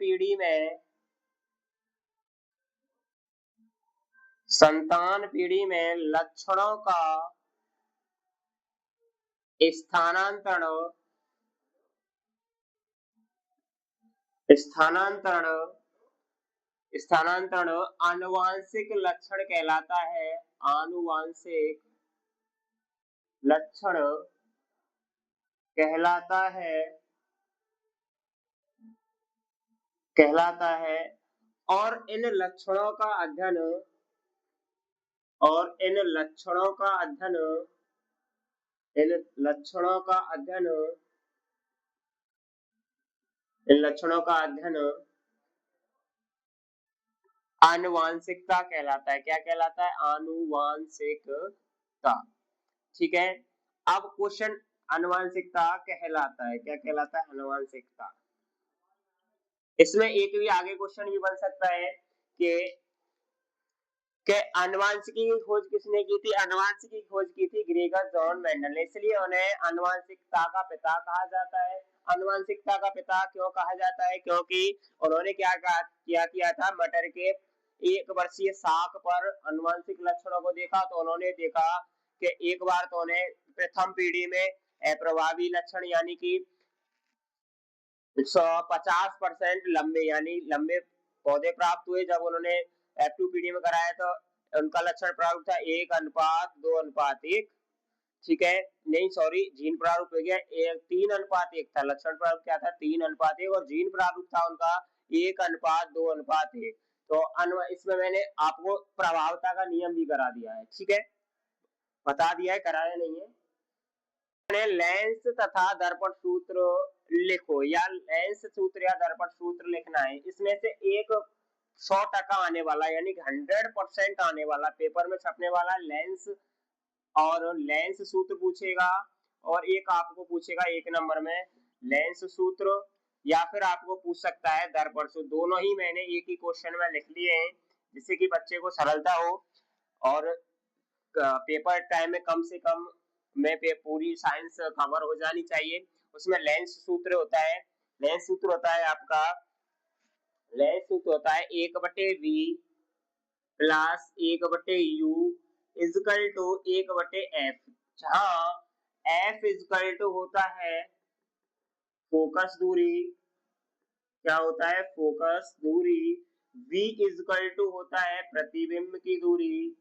Speaker 1: पीढ़ी में लक्षणों का स्थानांतरण आनुवांशिक लक्षण कहलाता है। आनुवांशिक लक्षण कहलाता है। और इन लक्षणों का अध्ययन इन लक्षणों का अध्ययन आनुवांशिकता कहलाता है। क्या कहलाता है? आनुवांशिकता, ठीक है। अब क्वेश्चन आनुवांशिकता कहलाता है, क्या कहलाता है? आनुवांशिकता। इसमें एक भी आगे क्वेश्चन भी बन सकता है कि आनुवांशिकी की खोज किसने की थी? आनुवांशिकी की खोज की थी ग्रेगर जॉन मेंडल ने, इसलिए उन्हें आनुवांशिकता का पिता कहा जाता है। आनुवांशिकता का पिता क्यों कहा जाता है? क्योंकि उन्होंने क्या किया था? मटर के एक वर्षीय शाक पर आनुवांशिक लक्षणों को देखा। तो उन्होंने देखा कि एक बार तो उन्हें प्रथम पीढ़ी में अप्रभावी लक्षण यानी कि 50% लंबे पौधे प्राप्त हुए। जब उन्होंने F2 पीढ़ी में कराया तो उनका लक्षण प्रारूप था 1:2:1, ठीक है। नहीं सॉरी, जीन प्रारूप हो गया 3:1 था। लक्षण प्रारूप क्या था? 3:1 और जीन प्रारूप था उनका 1:2:1। तो इसमें मैंने आपको प्रभावता का नियम भी करा दिया है, ठीक है, बता दिया है, कराया नहीं है। लेंस तथा दर्पण सूत्र लिखो, या लेंस सूत्र या दर्पण सूत्र लिखना है। इसमें से एक 100% आने वाला यानी 100% आने वाला पेपर में छपने वाला लेंस और लेंस सूत्र पूछेगा। और एक आपको पूछेगा 1 नंबर में लेंस सूत्र, या फिर आपको पूछ सकता है दर्पण सूत्र। दोनों ही मैंने एक ही क्वेश्चन में लिख लिए हैं जिससे कि बच्चे को सरलता हो और पेपर टाइम में कम से कम में पूरी साइंस कवर हो जानी चाहिए। उसमें लेंस सूत्र होता है, आपका लेंस सूत्र होता है 1/v plus 1/u is equal to 1/f, जहां f इजकल टू होता है फोकस दूरी, क्या होता है? फोकस दूरी। v इजकल टू होता है प्रतिबिंब की दूरी,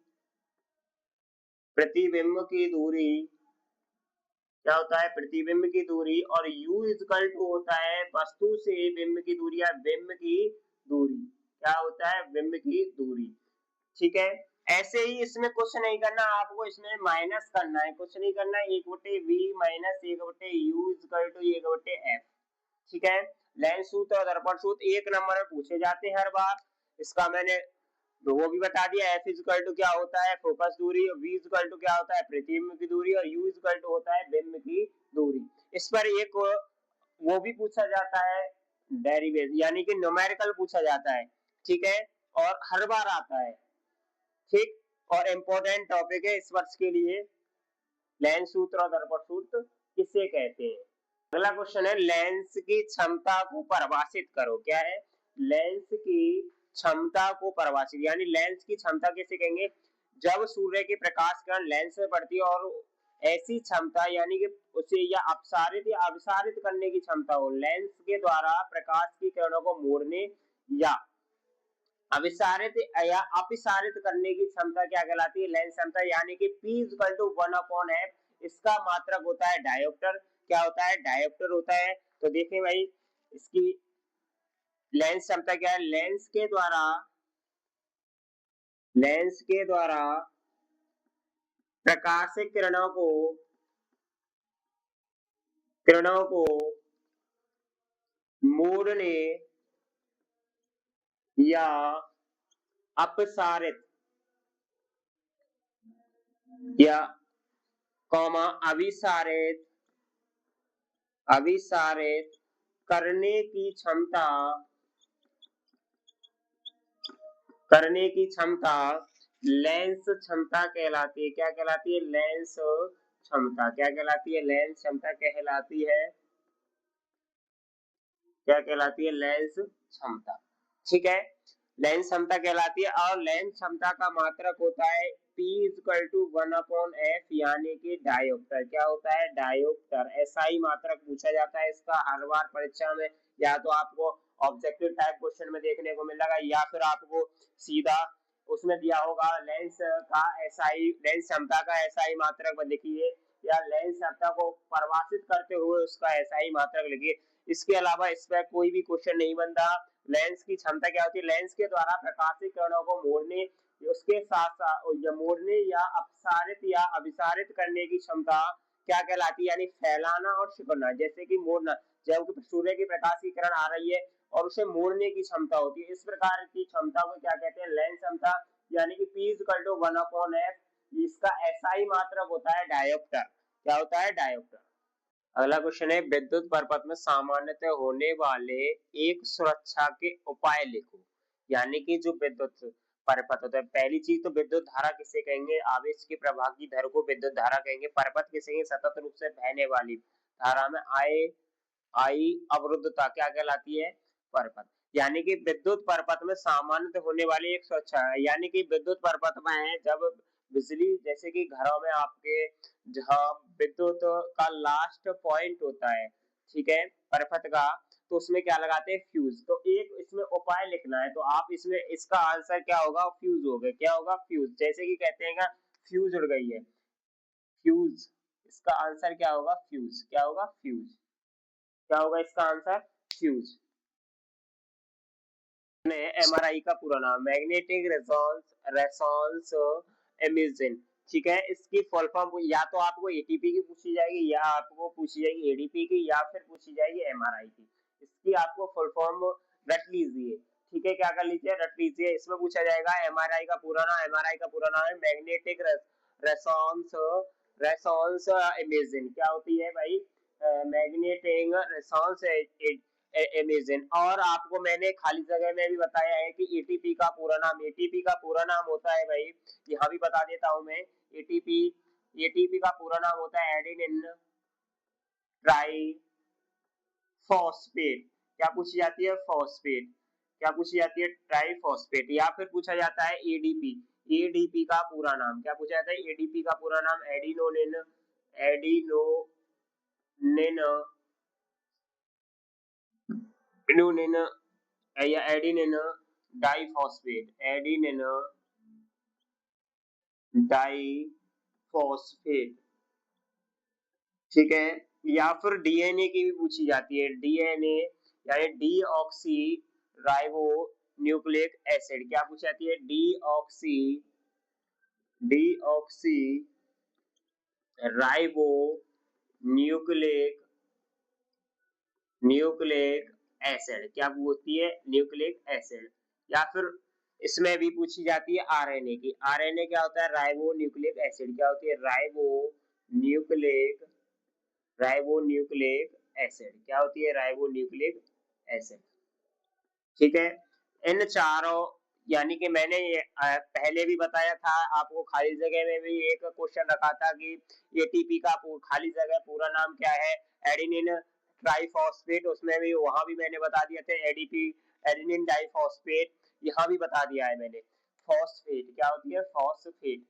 Speaker 1: क्या होता है? प्रतिबिंब की दूरी। और u इजकल टू होता है वस्तु से बिंब की दूरी या बिंब की दूरी, क्या होता है? बिंब की दूरी, ठीक है। ऐसे ही इसमें कुछ नहीं करना, आपको इसमें माइनस करना है, कुछ नहीं करना है। 1/v minus 1/u is equal to 1/f, ठीक है। लेंस सूत्र और दर्पण सूत्र 1 नंबर में पूछे जाते हैं हर बार। इसका मैंने वो भी बता दिया। f इजकल टू क्या होता है? फोकस दूरी। v इजकल टू क्या होता है? प्रतिबिंब की दूरी। और u इजकल टू होता है बिंब की दूरी। इस पर एक वो भी पूछा जाता है डेरिवेशन यानी कि न्यूमेरिकल पूछा जाता है, ठीक है, और हर बार आता है, ठीक। और इम्पोर्टेंट टॉपिक है इस वर्ष के लिए। लेंस सूत्र और दर्पण सूत्र किसे कहते हैं? अगला क्वेश्चन है लेंस की क्षमता को परिभाषित करो। क्या है? लेंस की क्षमता को परिभाषित, यानी लेंस की क्षमता कैसे कहेंगे? जब सूर्य के प्रकाश किरण लेंस में पड़ती है और ऐसी क्षमता यानी कि उसे या अपसारित या अभिसारित करने की क्षमता हो, लेंस के द्वारा प्रकाश की किरणों को मोड़ने या अभिसारित या अपिसारित करने की क्षमता क्या कहलाती है? लेंस क्षमता, यानी कि P = 1/f। इसका मात्रक होता है डायोप्टर। क्या होता है, डायोप्टर होता है। तो देखें भाई इसकी लेंस क्षमता क्या है, लेंस के द्वारा प्रकाशित किरणों को मोड़ने या अपसारित या कौमा अभिसारित करने की क्षमता लेंस क्षमता कहलाती है। क्या कहलाती है, लेंस क्षमता। क्या कहलाती है, लेंस क्षमता कहलाती है। क्या कहलाती है, लेंस क्षमता। ठीक है, लेंस क्षमता कहलाती है। और लेंस क्षमता का मात्रक होता है P इक्वल टू 1/f, यानी कि डायोप्टर। क्या होता है, डायोप्टर। ऐसा ही मात्रक पूछा जाता है इसका हर बार परीक्षा में, या तो आपको ऑब्जेक्टिव टाइप क्वेश्चन में देखने को मिलेगा, या फिर आपको सीधा उसमें दिया होगा लेंस का एसआई, लेंस क्षमता का एसआई मात्रक लिखिए, या लेंस क्षमता को परिभाषित करते हुए उसका एसआई मात्रक लिखिए। इसके अलावा इस पर कोई भी क्वेश्चन नहीं बनता। लेंस की क्षमता क्या होती है, लेंस के द्वारा प्रकाशित किरणों को मोड़ने, उसके साथ मोड़ने या अपसारित या अभिसारित करने की क्षमता क्या कहलाती है, यानी फैलाना और सिकुड़ना। जैसे कि मोड़ना, जब सूर्य की प्रकाश की किरण आ रही है और उसे मोड़ने की क्षमता होती है, इस प्रकार की क्षमता को क्या कहते हैं, लेंस क्षमता। यानी कि P इक्वल टू 1/f, इसका एसआई मात्रक होता है डायोप्टर। क्या होता है, डायोप्टर। अगला क्वेश्चन है, विद्युत परिपथ में सामान्यतः होने वाले एक सुरक्षा के उपाय लिखो। यानी कि जो विद्युत परिपथ होता है, पहली चीज तो विद्युत धारा किसे कहेंगे, आवेश के प्रवाह की दर को विद्युत धारा कहेंगे। परिपथ किसे कहेंगे, सतत रूप से बहने वाली धारा में आई अवरुद्धता क्या कहलाती है, परिपथ। यानी कि विद्युत परिपथ में सामान्यतः होने वाली एक सुरक्षा है। यानी कि विद्युत परिपथ में है, जब बिजली, जैसे कि घरों में आपके जहाँ विद्युत का लास्ट पॉइंट होता है, ठीक है, परिपथ का, तो उसमें क्या लगाते हैं, फ्यूज। तो एक इसमें उपाय लिखना है, तो आप इसमें इसका आंसर क्या होगा, फ्यूज होगा। क्या होगा, फ्यूज। जैसे कि कहते हैं फ्यूज उड़ गई है, फ्यूज। इसका आंसर क्या होगा, फ्यूज। क्या होगा, फ्यूज। क्या होगा इसका आंसर, फ्यूज। एमआरआई का पूरा नाम मैग्नेटिक रेजोनेंस इमेजिंग। ठीक है, इसकी फुल फॉर्म या तो आपको एटीपी की पूछी जाएगी, या आपको पूछी जाएगी एडीपी की, या फिर पूछी जाएगी एमआरआई की। इसकी आपको फुल फॉर्म रट लीजिए। ठीक है, क्या कर लीजिए, रट लीजिए। इसमें पूछा जाएगा एमआरआई का पूरा नाम, एमआरआई का पूरा नाम है मैग्नेटिक रेजोनेंस इमेजिंग। क्या होती है भाई, मैग्नेटिक रेजोनेंस इमेजिंग। और आपको मैंने खाली जगह में भी बताया है कि एटीपी का पूरा नाम होता है भाई, यहाँ भी बता देता हूं मैं। एटीपी का पूरा नाम होता है एडेनिन ट्राई फॉस्फेट। क्या पूछी जाती है, फॉस्फेट। क्या पूछी जाती है, ट्राई फॉस्फेट। या फिर पूछा जाता है एडीपी। एडीपी का पूरा नाम क्या पूछा जाता है, एडीपी का पूरा नाम एडिनोनिन एडिनोनिन या एडिनिन डाइफॉस्फेट, एडिनिन डाइफॉस्फेट। ठीक है, या फिर डीएनए की भी पूछी जाती है, डीएनए यानी डीऑक्सी राइबो न्यूक्लिक एसिड। क्या पूछी जाती है, डीऑक्सी राइबो न्यूक्लिक एसिड। क्या होती है, न्यूक्लिक एसिड। या फिर इसमें भी पूछी जाती है आरएनए की। आरएनए क्या होता है, राइबो न्यूक्लिक एसिड। क्या होती है, राइबो न्यूक्लिक एसिड। क्या होती है, राइबो न्यूक्लिक एसिड। ठीक है, इन चारों, यानी कि मैंने ये पहले भी बताया था आपको, खाली जगह में भी एक क्वेश्चन रखा था कि एटीपी का खाली जगह पूरा नाम क्या है, एडेनिन ट्राइफॉस्फेट। उसमें भी, वहां भी मैंने बता दिया था एडीपी, एडेनिन डाइफॉस्फेट। यहाँ भी बता दिया है मैंने। फॉस्फेट क्या होती है, फॉस्फेट।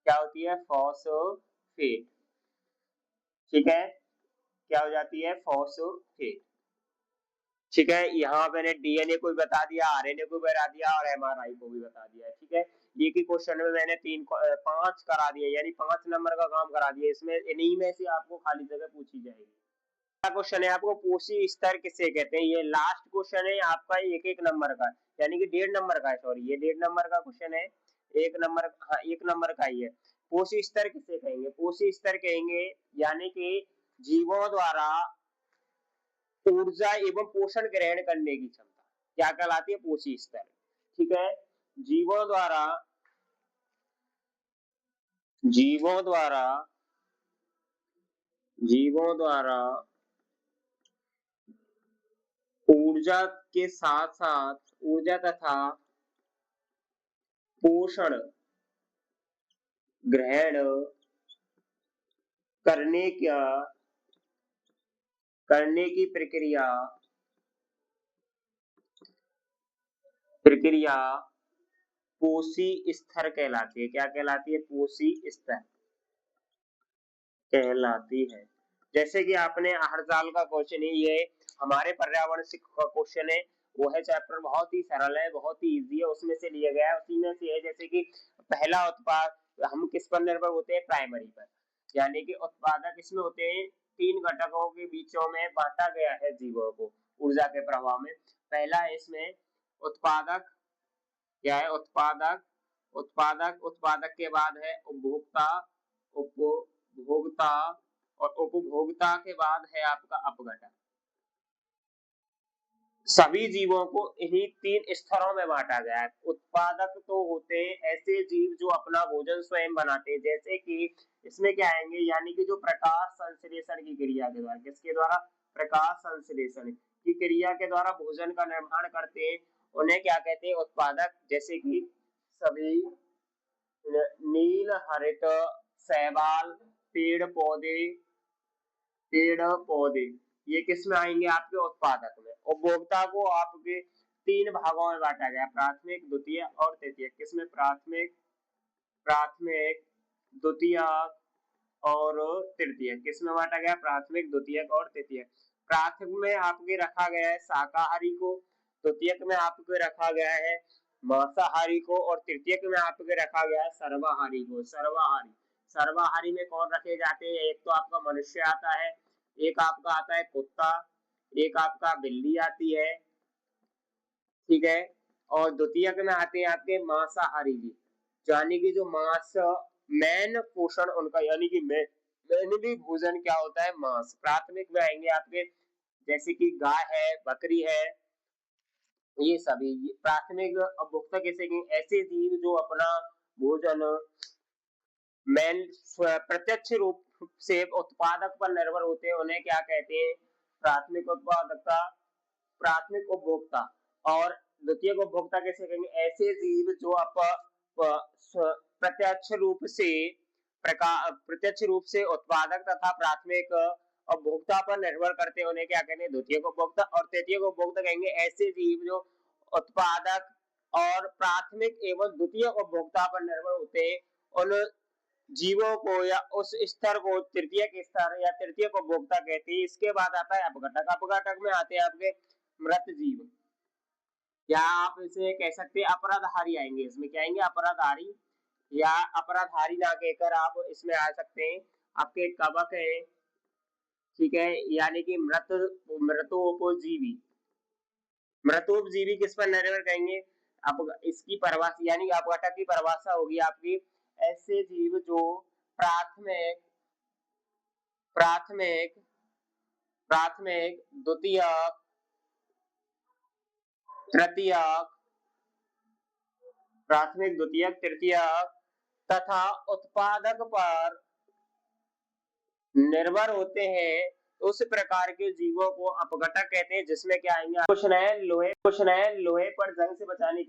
Speaker 1: क्या होती है, फॉस्फेट। ठीक है, क्या हो जाती है, फॉस्फेट। ठीक है, यहाँ मैंने डीएनए को भी बता दिया, आरएनए को भी बता दिया, और एमआरआई को भी बता दिया है। ठीक है, ये की क्वेश्चन में मैंने 5 करा दिए, यानी 5 नंबर का काम करा दिया। इसमें इन्हीं में से आपको खाली जगह पूछी जाएगी। क्वेश्चन है आपको पोषी स्तर किसे कहते हैं, ये लास्ट क्वेश्चन है आपका, एक नंबर का, यानी कि 1.5 नंबर का है, सॉरी ये 1.5 नंबर का क्वेश्चन है, 1 नंबर, हाँ 1 नंबर का ही है। पोषी स्तर किसे कहेंगे, पोषी स्तर कहेंगे यानी कि जीवों द्वारा ऊर्जा एवं पोषण ग्रहण करने की क्षमता, क्या कहलाती है, पोषी स्तर। ठीक है, जीवों द्वारा जीवों द्वारा जीवों द्वारा ऊर्जा के साथ साथ ऊर्जा तथा पोषण ग्रहण करने का करने की प्रक्रिया प्रक्रिया पोषी स्तर कहलाती है। क्या कहलाती है, पोषी स्तर कहलाती है। जैसे कि आपने हर साल का क्वेश्चन है, ये हमारे पर्यावरण का क्वेश्चन है, वो है चैप्टर बहुत ही सरल है, बहुत ही इजी है, उसमें से लिया गया है। उसी में से है जैसे कि पहला उत्पाद, हम किस पर निर्भर होते हैं, प्राइमरी पर, यानी कि उत्पादक इसमें होते हैं 3 घटकों के बीचों में बांटा गया है जीवों को ऊर्जा के प्रवाह में। पहला है इसमें उत्पादक, क्या है, उत्पादक उत्पादक उत्पादक के बाद है उपभोक्ता, उपभोक्ता और उपभोक्ता के बाद है आपका अपघटक। सभी जीवों को इन्हीं 3 स्तरों में बांटा गया है। उत्पादक तो होते हैं ऐसे जीव जो अपना भोजन स्वयं बनाते हैं, जैसे कि इसमें क्या आएंगे, यानी कि जो प्रकाश संश्लेषण की क्रिया के द्वारा, किसके द्वारा, प्रकाश संश्लेषण की क्रिया के द्वारा भोजन का निर्माण करते हैं, उन्हें क्या कहते हैं, उत्पादक। जैसे कि सभी नील हरित शैवाल पेड़ पौधे ये किस में आएंगे, आपके उत्पादक में। उपभोक्ता को आपके 3 भागों में बांटा गया, प्राथमिक, द्वितीय और तृतीय। किसमें, प्राथमिक द्वितीयक और तृतीय। किसमें बांटा गया, प्राथमिक, द्वितीयक और तृतीय। प्राथमिक में आपके रखा गया है शाकाहारी को, द्वितीयक में आपके रखा गया है मांसाहारी को, और तृतीयक में आपके रखा गया है सर्वाहारी को। सर्वाहारी में कौन रखे जाते हैं, एक तो आपका मनुष्य आता है, एक आपका आता है कुत्ता, एक आपका बिल्ली आती है, ठीक है, और द्वितीयक में आते हैं आपके मांसाहारी जी, यानी कि जो मांस मेन पोषण उनका, यानी कि मेनली भोजन क्या होता है, मांस। प्राथमिक में आएंगे आपके जैसे कि गाय है, बकरी है, ये सभी प्राथमिक उपभोक्ता कैसे कि ऐसे जीव जो अपना भोजन मेन प्रत्यक्ष रूप से उत्पादक पर निर्भर होते हैं, उन्हें क्या कहते हैं, प्राथमिक उत्पादकता, प्राथमिक उपभोक्ता। और द्वितीयक उपभोक्ता कैसे कहेंगे, ऐसे जीव जो प्रत्यक्ष रूप से उत्पादक तथा प्राथमिक उपभोक्ता पर निर्भर करते हैं, उन्हें क्या कहते हैं, द्वितीयक उपभोक्ता। और तृतीयक उपभोक्ता कहेंगे ऐसे जीव जो उत्पादक और प्राथमिक एवं द्वितीयक उपभोक्ता पर निर्भर होते हैं, उन जीवों को या उस स्तर को तृतीयक स्तर या तृतीयक उपभोक्ता कहते हैं। इसके बाद आता है अपघटक। अपघटक में आते हैं आपके मृत जीव, या आप इसे कह सकते हैं अपराधहारी आएंगे, इसमें क्या आएंगे, अपराधहारी, या अपराधहारी ना कहकर आप इसमें आ सकते हैं आपके कवक है, ठीक है, यानी कि मृतोपजीवी। मृतोपजीवी किस पर निर्भर कहेंगे, आप इसकी परिभाषा, यानी अपघटक की परिभाषा होगी आपकी, ऐसे जीव जो प्राथमिक प्राथमिक प्राथमिक द्वितीयक तृतीयक प्राथमिक द्वितीयक तृतीयक तथा उत्पादक पर निर्भर होते हैं, उस प्रकार के जीवों को अपघटक कहते हैं। जिसमें क्या आएंगे, क्वेश्चन है लोहे पर जंग से बचाने